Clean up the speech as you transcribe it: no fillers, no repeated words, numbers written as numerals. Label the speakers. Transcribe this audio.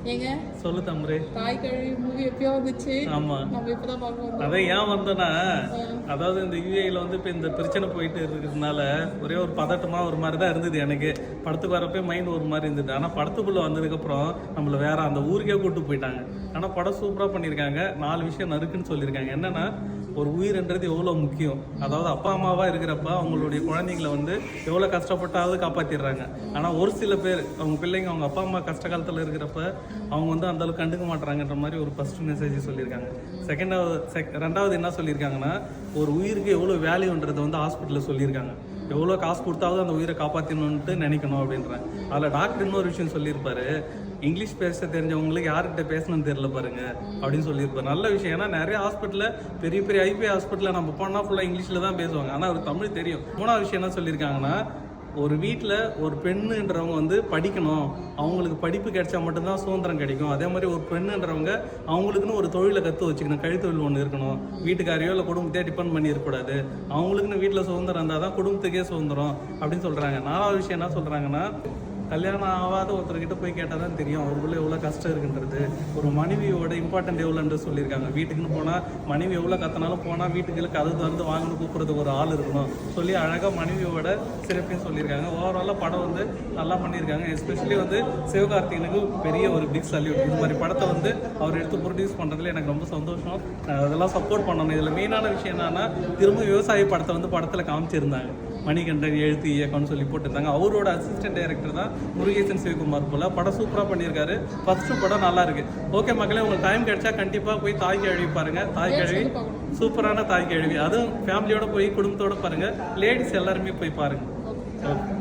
Speaker 1: ஏங்க
Speaker 2: சொல்லு தம்பரே.
Speaker 1: தாய் கழுவி மூவி எப்பயோ வந்துச்சு.
Speaker 2: ஆமா,
Speaker 1: நம்ம இப்பதான் பார்க்க
Speaker 2: அதான் ஏன் வந்தோன்னா, அதாவது இந்த யூஏல வந்து இப்போ இந்த பிரச்சனை போயிட்டு இருக்கிறதுனால ஒரே ஒரு பதட்டமா ஒரு மாதிரி தான் இருந்தது எனக்கு. படத்துக்கு வரப்போ மைண்ட் ஒரு மாதிரி இருந்தது. ஆனால் படத்துக்குள்ள வந்ததுக்கப்புறம் நம்மள வேற அந்த ஊருக்கே கூப்பிட்டு போயிட்டாங்க. ஆனால் படம் சூப்பராக பண்ணியிருக்காங்க. 4 விஷயம் நறுக்குன்னு சொல்லியிருக்காங்க. என்னன்னா, ஒரு உயிர்ன்றது எவ்வளோ முக்கியம். அதாவது அப்பா அம்மாவா இருக்கிறப்ப அவங்களுடைய குழந்தைங்களை வந்து எவ்வளோ கஷ்டப்பட்டாவது காப்பாற்றிடுறாங்க. ஆனால் ஒரு சில பேர் அவங்க பிள்ளைங்க அவங்க அப்பா அம்மா கஷ்ட காலத்தில் இருக்கிறப்ப அவங்க வந்து அந்த அளவுக்கு கண்டுக்க மாட்டாங்கன்ற மாதிரி ஒரு ஃபர்ஸ்ட் மெசேஜ் சொல்லியிருக்காங்க. ரெண்டாவது என்ன சொல்லியிருக்காங்கன்னா, ஒரு உயிருக்கு எவ்வளோ வேல்யூன்றதை வந்து ஹாஸ்பிட்டலில் சொல்லியிருக்காங்க. எவ்வளோ காசு கொடுத்தாவது அந்த உயிரை காப்பாற்றணுன்ட்டு நினைக்கணும் அப்படின்றேன். அதில் டாக்டர் இன்னொரு விஷயம் சொல்லியிருப்பாரு, இங்கிலீஷ் பேச தெரிஞ்சவங்களுக்கு யார்கிட்ட பேசணும்னு தெரியல பாருங்க அப்படின்னு சொல்லியிருப்பாரு. நல்ல விஷயம். ஏன்னா நிறைய ஹாஸ்பிட்டலில் பெரிய பெரிய ஐபி ஹாஸ்பிட்டலில் நம்ம போனால் ஃபுல்லாக இங்கிலீஷில் தான் பேசுவாங்க. ஆனால் அவர் தமிழ் தெரியும். 3வது விஷயம் என்ன சொல்லியிருக்காங்கன்னா, ஒரு வீட்டில் ஒரு பெண்ணுன்றவங்க வந்து படிக்கணும், அவங்களுக்கு படிப்பு கிடைச்சா மட்டும்தான் சுதந்திரம் கிடைக்கும். அதே மாதிரி ஒரு பெண்ணுன்றவங்க அவங்களுக்குன்னு ஒரு தொழிலை கற்று வச்சுக்கணும். கழித்தொழில் ஒன்று இருக்கணும். வீட்டுக்காரையோ இல்லை குடும்பத்தையோ டிபெண்ட் பண்ணி இருக்கக்கூடாது. அவங்களுக்குன்னு வீட்டில் சுதந்திரம் இருந்தால் தான் குடும்பத்துக்கே சுதந்திரம் அப்படின்னு சொல்கிறாங்க. 4வது விஷயம் என்ன சொல்கிறாங்கன்னா, கல்யாணம் ஆகாத ஒருத்தர்கிட்ட போய் கேட்டால் தான் தெரியும் அவருக்குள்ளே எவ்வளோ கஷ்டம் இருக்குன்றது. ஒரு மனைவியோட இம்பார்ட்டன்ட் எவ்வளோன்றது சொல்லியிருக்காங்க. வீட்டுக்குன்னு போனால் மனைவி எவ்வளோ கத்தினாலும் போனால் வீட்டுக்கு கதவு திறந்து வாங்கன்னு கூப்பிட்றதுக்கு ஒரு ஆள் இருக்கணும் சொல்லி அழகாக மனைவியோட சிறப்பையும் சொல்லியிருக்காங்க. ஓவராலாக படம் வந்து நல்லா பண்ணியிருக்காங்க. எஸ்பெஷலி வந்து சிவகார்த்திகனுக்கு பெரிய ஒரு பிக் சல்யூட். இது மாதிரி படத்தை வந்து அவர் எடுத்து ப்ரொடியூஸ் பண்ணுறதுல எனக்கு ரொம்ப சந்தோஷம். அதெல்லாம் சப்போர்ட் பண்ணணும். இதில் மெயினான விஷயம் என்னன்னா, திரும்ப விவசாய படத்தை வந்து படத்தில் காமிச்சிருந்தாங்க. மணிகண்டன் எழுத்து இயக்கம்னு சொல்லி போட்டிருந்தாங்க. அவரோட அசிஸ்டன்ட் டைரக்டர் தான் முருகேசன் சிவகுமார் போல. படம் சூப்பராக பண்ணியிருக்காரு. ஃபர்ஸ்ட் படம் நல்லா இருக்கு. ஓகே மக்களே, உங்களுக்கு டைம் கிடைச்சா கண்டிப்பாக போய் தாய் கேள்வி பாருங்க. தாய் கேள்வி சூப்பரான தாய் கேள்வி. அதுவும் ஃபேமிலியோட போய் குடும்பத்தோட பாருங்க. லேடிஸ் எல்லாருமே போய் பாருங்க. ஓகே.